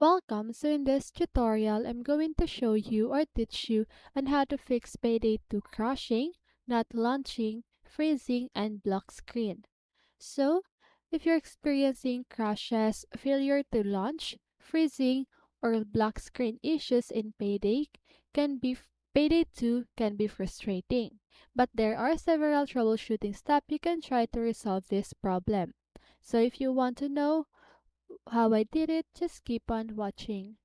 Welcome. So in this tutorial, I'm going to show you or teach you on how to fix Payday 2 crashing, not launching, freezing, and block screen. So, if you're experiencing crashes, failure to launch, freezing, or block screen issues in can be Payday 2 can be frustrating. But there are several troubleshooting steps you can try to resolve this problem. So if you want to know how I did it, just keep on watching.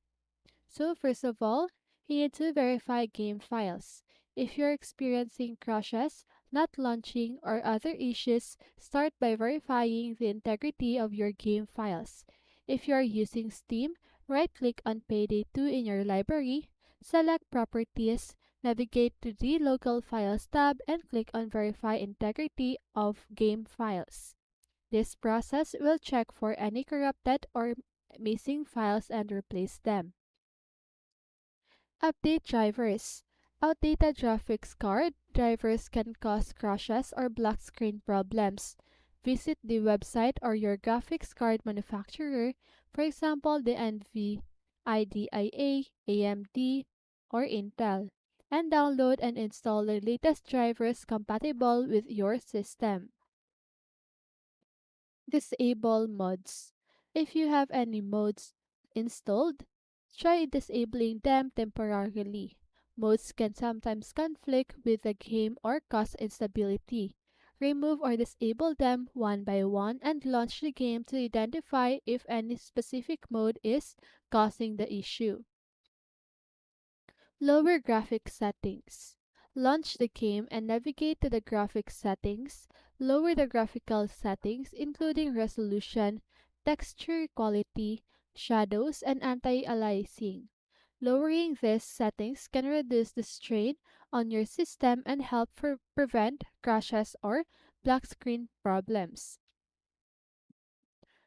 So first of all, you need to verify game files. If you're experiencing crashes, not launching, or other issues, start by verifying the integrity of your game files. If you are using Steam, right-click on Payday 2 in your library, select Properties, navigate to the Local Files tab, and click on Verify Integrity of Game Files. This process will check for any corrupted or missing files and replace them. Update drivers. Outdated graphics card drivers can cause crashes or black screen problems. Visit the website or your graphics card manufacturer, for example the NVIDIA, AMD, or Intel, and download and install the latest drivers compatible with your system. Disable mods. If you have any mods installed, try disabling them temporarily. Mods can sometimes conflict with the game or cause instability. Remove or disable them one by one and launch the game to identify if any specific mode is causing the issue. Lower graphics settings. Launch the game and navigate to the graphics settings. Lower the graphical settings including resolution, texture quality, shadows, and anti-aliasing. Lowering these settings can reduce the strain on your system and help prevent crashes or black screen problems.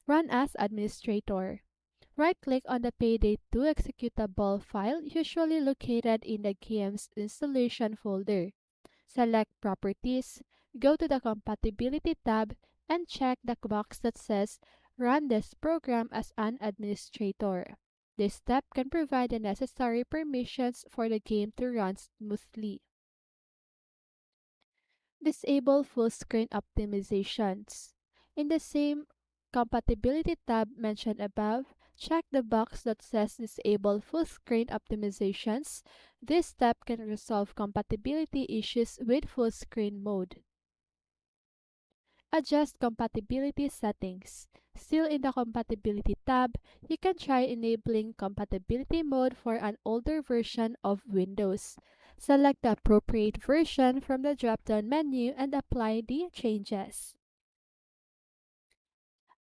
Run as administrator. Right-click on the Payday 2 executable file usually located in the game's installation folder. Select Properties, go to the Compatibility tab, and check the box that says Run this program as an administrator. This step can provide the necessary permissions for the game to run smoothly. Disable full screen optimizations. In the same Compatibility tab mentioned above, check the box that says Disable full screen optimizations. This step can resolve compatibility issues with full screen mode. Adjust compatibility settings. Still in the Compatibility tab, you can try enabling compatibility mode for an older version of Windows. Select the appropriate version from the drop-down menu and apply the changes.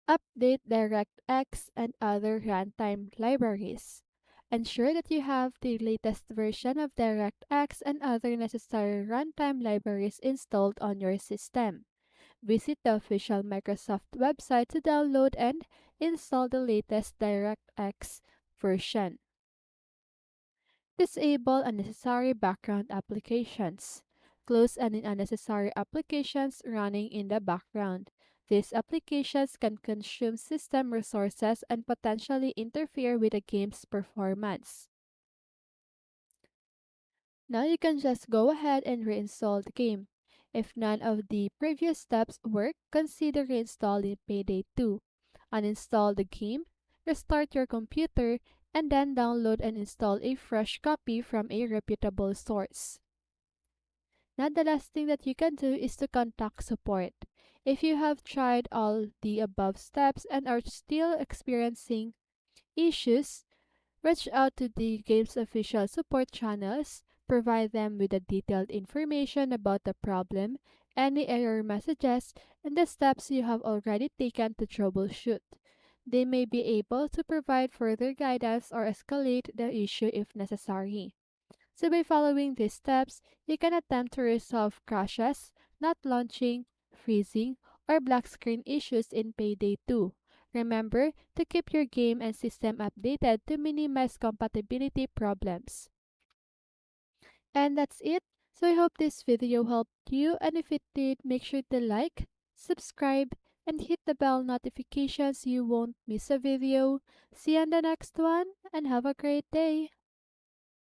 Update DirectX and other runtime libraries. Ensure that you have the latest version of DirectX and other necessary runtime libraries installed on your system. Visit the official Microsoft website to download and install the latest DirectX version. Disable unnecessary background applications. Close any unnecessary applications running in the background. These applications can consume system resources and potentially interfere with the game's performance. Now you can just go ahead and reinstall the game. If none of the previous steps work, consider reinstalling Payday 2. Uninstall the game, restart your computer, and then download and install a fresh copy from a reputable source. Now the last thing that you can do is to contact support. If you have tried all the above steps and are still experiencing issues, reach out to the game's official support channels, provide them with the detailed information about the problem, any error messages, and the steps you have already taken to troubleshoot. They may be able to provide further guidance or escalate the issue if necessary. So by following these steps, you can attempt to resolve crashes, not launching, freezing, or black screen issues in Payday 2. Remember to keep your game and system updated to minimize compatibility problems. And that's it. So I hope this video helped you, and if it did, make sure to like, subscribe, and hit the bell notification so you won't miss a video. See you on the next one, and have a great day.